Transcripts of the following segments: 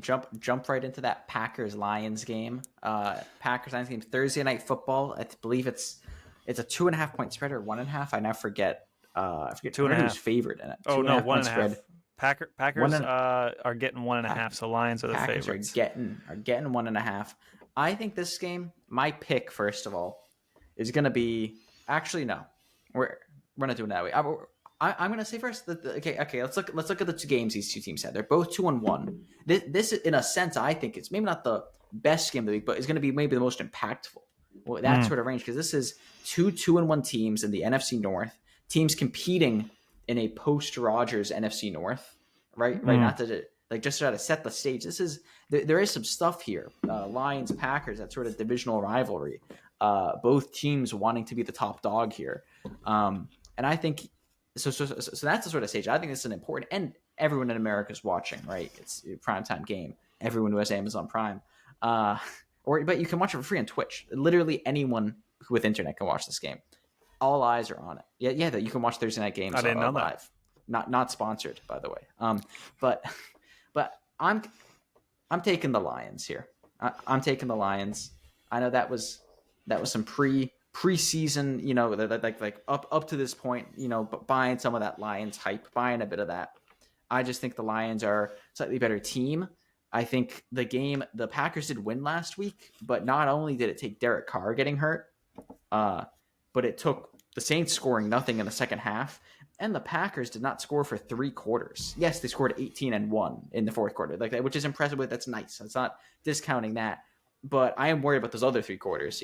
jump right into that Packers Lions game. Packers Lions game, Thursday Night Football. I believe it's a 2.5 point spread or 1.5. I now forget. I forget. Two I and a forget who's half. favored in it. Oh Two and a no, half one point and a half. spread. Packers are getting 1.5. So Lions are the Packers favorites. are getting 1.5. I think this game, my pick first of all, is going to be actually no. We're not doing it that way. I'm going to say first that okay. Let's look at the two games these two teams had. They're both 2-1. This in a sense I think it's maybe not the best game of the week, but it's going to be maybe the most impactful. Well, that sort of range because this is two 2-1 teams in the NFC North. Teams competing in a post Rodgers NFC North, right? Not to just try to set the stage. This is there is some stuff here. Lions Packers, that sort of divisional rivalry. Both teams wanting to be the top dog here, and I think so that's the sort of stage. I think this is an important, and everyone in America is watching, right? It's a primetime game. Everyone who has Amazon Prime, but you can watch it for free on Twitch. Literally anyone with internet can watch this game. All eyes are on it. Yeah. You can watch Thursday night games. I didn't know live. That. Not sponsored, by the way. But I'm taking the Lions here. I'm taking the Lions. I know that was some preseason, like up to this point, buying some of that Lions hype, buying a bit of that. I just think the Lions are a slightly better team. I think the Packers did win last week, but not only did it take Derek Carr getting hurt, but it took the Saints scoring nothing in the second half, and the Packers did not score for 3 quarters. Yes, they scored 18-1 in the fourth quarter, like that, which is impressive. But that's nice. It's not discounting that, but I am worried about those other 3 quarters.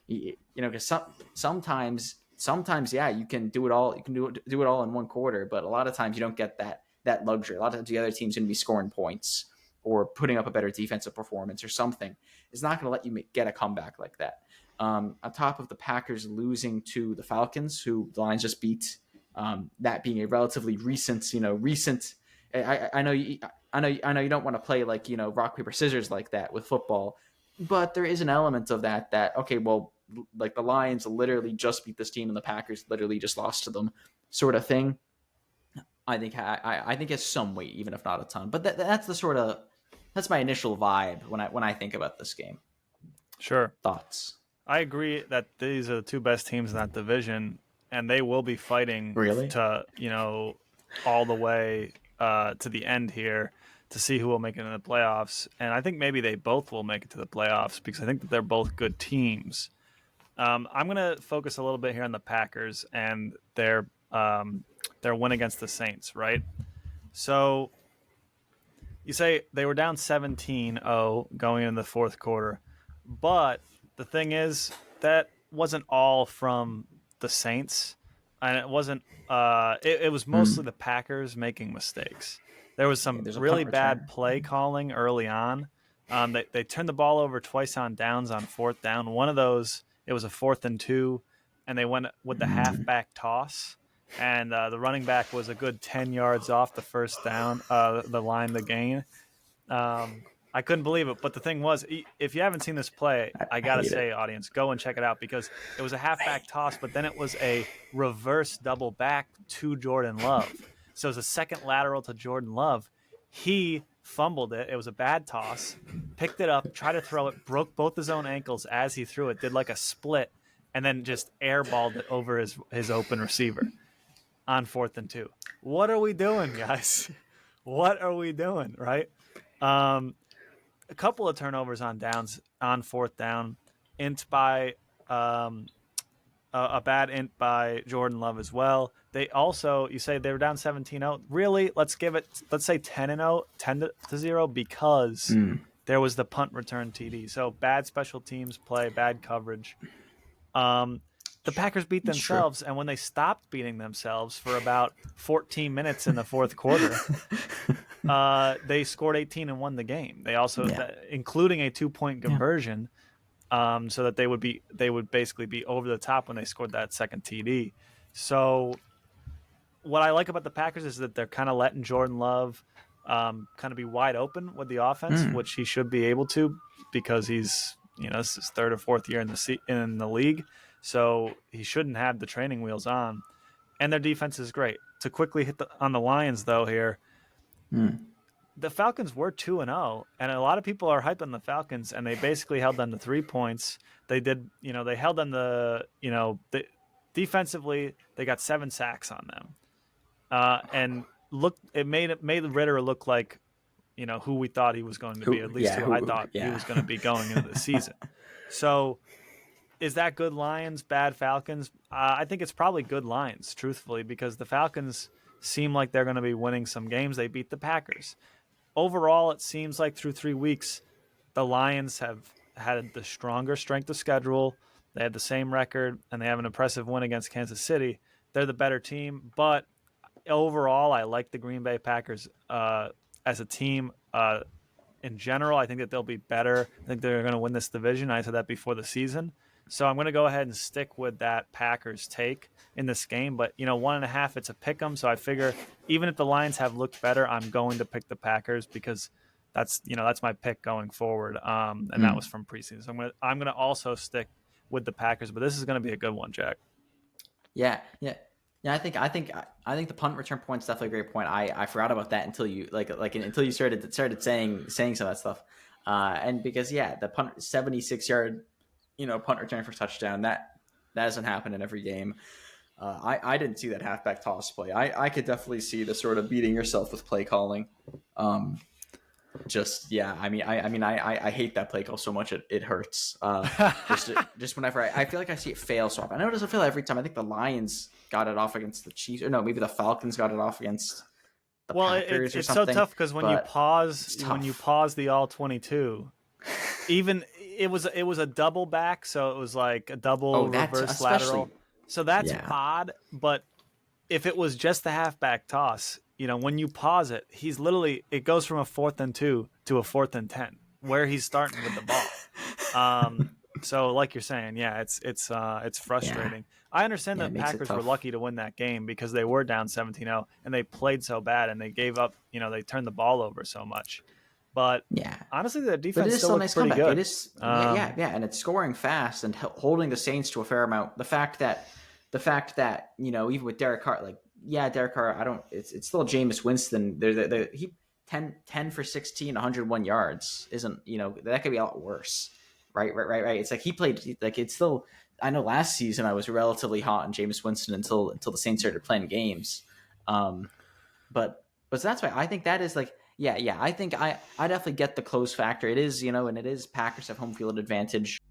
Because sometimes, yeah, you can do it all. You can do it all in 1 quarter, but a lot of times you don't get that luxury. A lot of times the other team's going to be scoring points or putting up a better defensive performance or something. It's not going to let you get a comeback like that. On top of the Packers losing to the Falcons, who the Lions just beat, that being a relatively recent. I know you don't want to play like rock paper scissors like that with football, but there is an element of that. Okay, well, like the Lions literally just beat this team and the Packers literally just lost to them, sort of thing. I think it's some weight, even if not a ton. But that's my initial vibe when I think about this game. Sure. Thoughts? I agree that these are the 2 best teams in that division, and they will be fighting to, all the way to the end here to see who will make it in the playoffs. And I think maybe they both will make it to the playoffs because I think that they're both good teams. I'm going to focus a little bit here on the Packers and their win against the Saints, right? So you say they were down 17-0 going into the fourth quarter, but the thing is, that wasn't all from the Saints, and it wasn't. It was mostly the Packers making mistakes. There was some really bad play calling early on. They turned the ball over twice on downs on 4th down. One of those, it was a 4th and 2, and they went with the halfback toss, and the running back was a good 10 yards off the first down, the line to gain. I couldn't believe it, but the thing was, if you haven't seen this play, I gotta say, audience, go and check it out because it was a halfback toss, but then it was a reverse double back to Jordan Love. So it was a second lateral to Jordan Love. He fumbled it. It was a bad toss, picked it up, tried to throw it, broke both his own ankles as he threw it, did like a split, and then just airballed it over his open receiver on 4th and 2. What are we doing, guys? What are we doing, right? A couple of turnovers on downs on 4th down, a bad int by Jordan Love as well. They also, you say they were down 17-0. Really, let's say 10-0, 10-0 because there was the punt return TD. So bad special teams play, bad coverage. The Packers beat themselves, and when they stopped beating themselves for about 14 minutes in the fourth quarter, they scored 18 and won the game. They also, including a 2-point conversion, so that they would basically be over the top when they scored that second TD. So what I like about the Packers is that they're kind of letting Jordan Love kind of be wide open with the offense, which he should be able to because he's, this is his 3rd or 4th year in the league. So he shouldn't have the training wheels on. And their defense is great. To quickly hit on the Lions, though, here, the Falcons were 2-0, and a lot of people are hyping the Falcons, and they basically held them to 3 points. They did, they held them to, defensively, they got 7 sacks on them. And it made Ritter look like, who we thought he was going to be, at least who I thought he was going to be going into the season. So is that good Lions, bad Falcons? I think it's probably good Lions, truthfully, because the Falcons seem like they're going to be winning some games. They beat the Packers. Overall, it seems like through 3 weeks, the Lions have had the stronger strength of schedule. They had the same record, and they have an impressive win against Kansas City. They're the better team, but overall, I like the Green Bay Packers as a team. In general, I think that they'll be better. I think they're going to win this division. I said that before the season. So I'm going to go ahead and stick with that Packers take in this game. But, 1.5, it's a pick 'em. So I figure even if the Lions have looked better, I'm going to pick the Packers because that's my pick going forward. And that was from preseason. So I'm going to also stick with the Packers. But this is going to be a good one, Jack. Yeah. I think the punt return point's definitely a great point. I forgot about that until you until you started saying some of that stuff. And because the punt 76-yard punt return for touchdown, that doesn't happen in every game. I didn't see that halfback toss play. I could definitely see the sort of beating yourself with play calling. I hate that play call so much it hurts. Just whenever I feel like I see it fail so often. I know it doesn't fail every time. I think the Lions got it off against the Chiefs, or no, maybe the Falcons got it off against the Packers or something. It's so tough because when you pause the all 22, even it was a double back, so it was like a double reverse lateral. So that's odd, but if it was just the halfback toss, when you pause it, it goes from a 4th and 2 to a 4th and 10, where he's starting with the ball. So like you're saying, it's frustrating. I understand that Packers were lucky to win that game because they were down 17-0 and they played so bad and they gave up, they turned the ball over so much. But honestly, the defense still looks pretty good. It is, and it's scoring fast and holding the Saints to a fair amount. The fact that even with Derek Carr, Derek Carr, it's still Jameis Winston. He 10 for 16, 101 yards isn't, that could be a lot worse. Right. It's like he played it's still. I know last season I was relatively hot on Jameis Winston until the Saints started playing games. But that's why I think that is I think I definitely get the close factor. It is, and it is Packers have home field advantage.